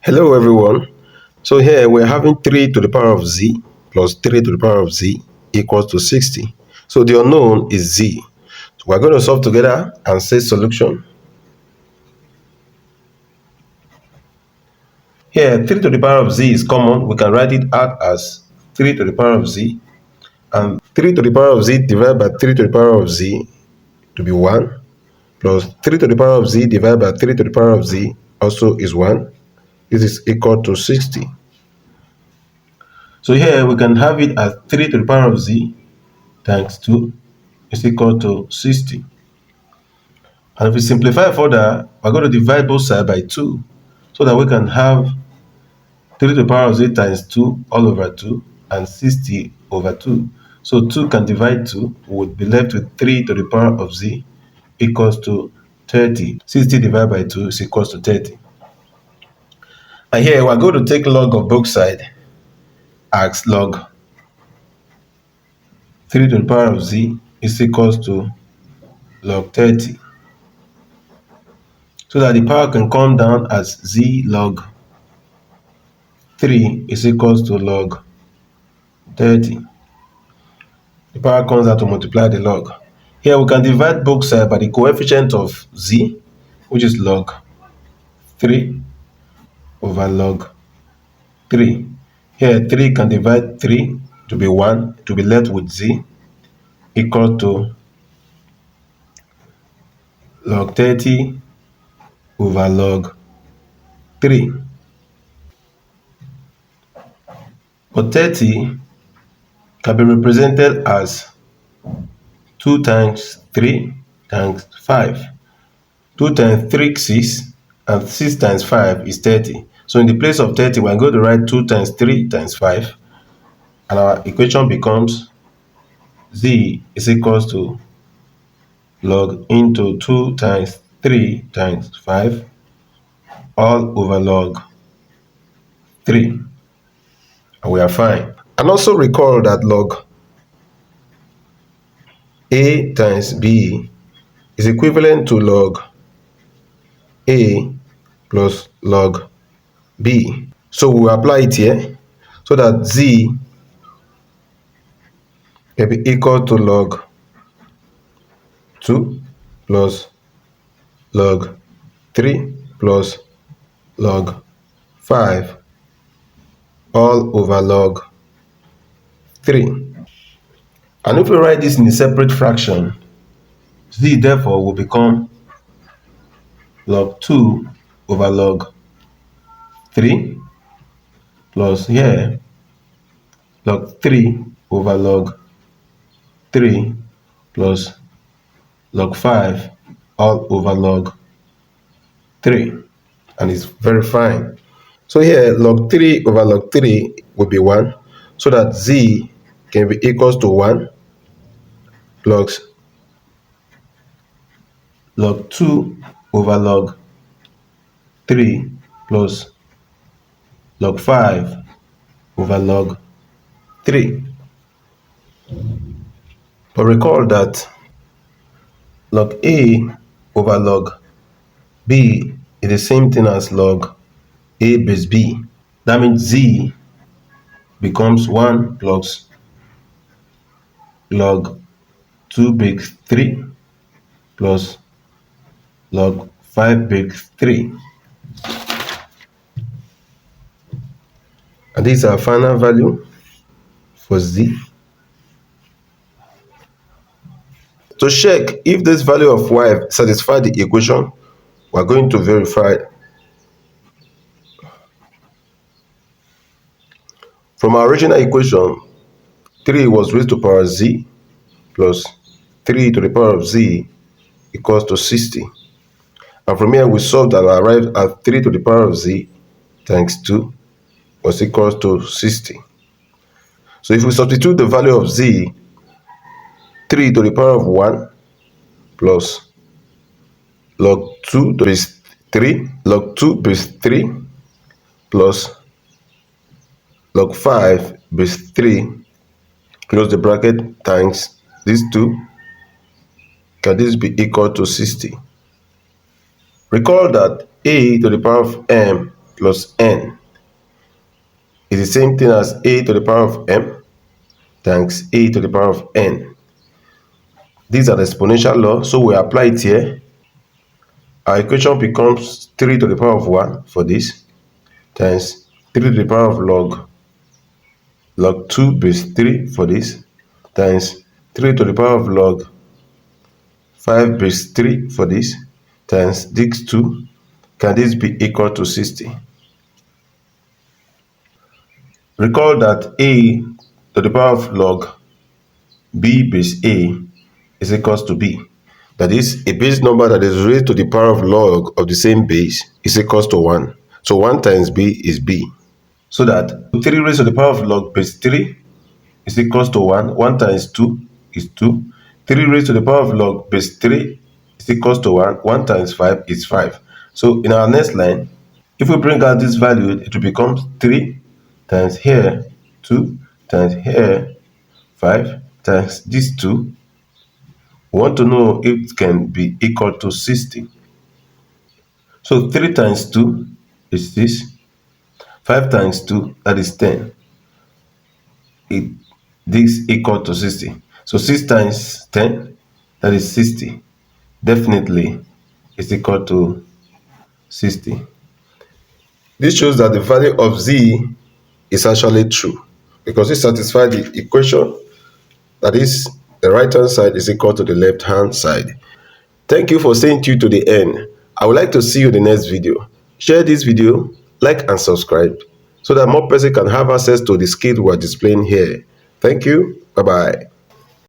Hello everyone. So here we're having 3 to the power of z plus 3 to the power of z equals to 60. So the unknown is z. So we're going to solve together and say solution. Here 3 to the power of z is common. We can write it out as 3 to the power of z, and 3 to the power of z divided by 3 to the power of z to be 1, plus 3 to the power of z divided by 3 to the power of z also is 1. This is equal to 60. So here we can have it as 3 to the power of z times 2 is equal to 60. And if we simplify further, we're going to divide both sides by 2 so that we can have 3 to the power of z times 2 all over 2 and 60 over 2. So 2 can divide 2, we would be left with 3 to the power of z equals to 30. 60 divided by 2 is equals to 30. And here we're going to take log of both sides as log 3 to the power of z is equals to log 30. So that the power can come down as z log 3 is equals to log 30. The power comes out to multiply the log. Here we can divide both sides by the coefficient of z, which is log 3 over log 3. Here 3 can divide 3 to be 1, to be left with z equal to log 30 over log 3. But 30 can be represented as 2 times 3 times 5. 2 times 3 is 6, and 6 times 5 is 30. So in the place of 30, we're going to write 2 times 3 times 5, and our equation becomes z is equals to log into 2 times 3 times 5 all over log 3. And we are fine. And also recall that log a times b is equivalent to log a plus log b. So we will apply it here so that z will be equal to log 2 plus log 3 plus log 5 all over log 3. And if we write this in a separate fraction, z therefore will become log 2 over log 3 plus here log 3 over log 3 plus log 5 all over log 3. And it's very fine. So here log 3 over log 3 will be 1, so that z can be equals to 1 plus log 2 over log 3 plus log 5 over log 3. But recall that log a over log b is the same thing as log a base b. That means z becomes 1 plus log 2 base 3 plus log 5 base 3. And this is our final value for z. To check if this value of y satisfies the equation, we are going to verify. From our original equation, 3 was raised to power z plus 3 to the power of z equals to 60. And from here we solved and arrived at 3 to the power of z times 2 was equals to 60. So if we substitute the value of z, 3 to the power of 1 plus log 2 base 3, log 2 base 3 plus log 5 base 3, close the bracket, times these two, can this be equal to 60? Recall that a to the power of m plus n is the same thing as a to the power of m times a to the power of n. These are the exponential law, so we apply it here. Our equation becomes 3 to the power of 1 for this times 3 to the power of log 2 base 3 for this times 3 to the power of log 5 base 3 for this times this 2. Can this be equal to 60? Recall that a to the power of log b base a is equals to b. That is, a base number that is raised to the power of log of the same base is equals to 1. So 1 times b is b. So that 3 raised to the power of log base 3 is equals to 1. 1 times 2 is 2. 3 raised to the power of log base 3 is equals to 1. 1 times 5 is 5. So in our next line, if we bring out this value, it will become 3 times here 2 times here 5 times this 2. We want to know if it can be equal to 60. So 3 times 2 is 6. 5 times 2, that is 10. This equal to 60. So 6 times 10, that is 60. Definitely is equal to 60. This shows that the value of z is actually true because it satisfies the equation, that is, the right hand side is equal to the left hand side. Thank you for staying tuned to the end. I would like to see you in the next video. Share this video, like and subscribe so that more persons can have access to the skills we are displaying here. Thank you. Bye-bye.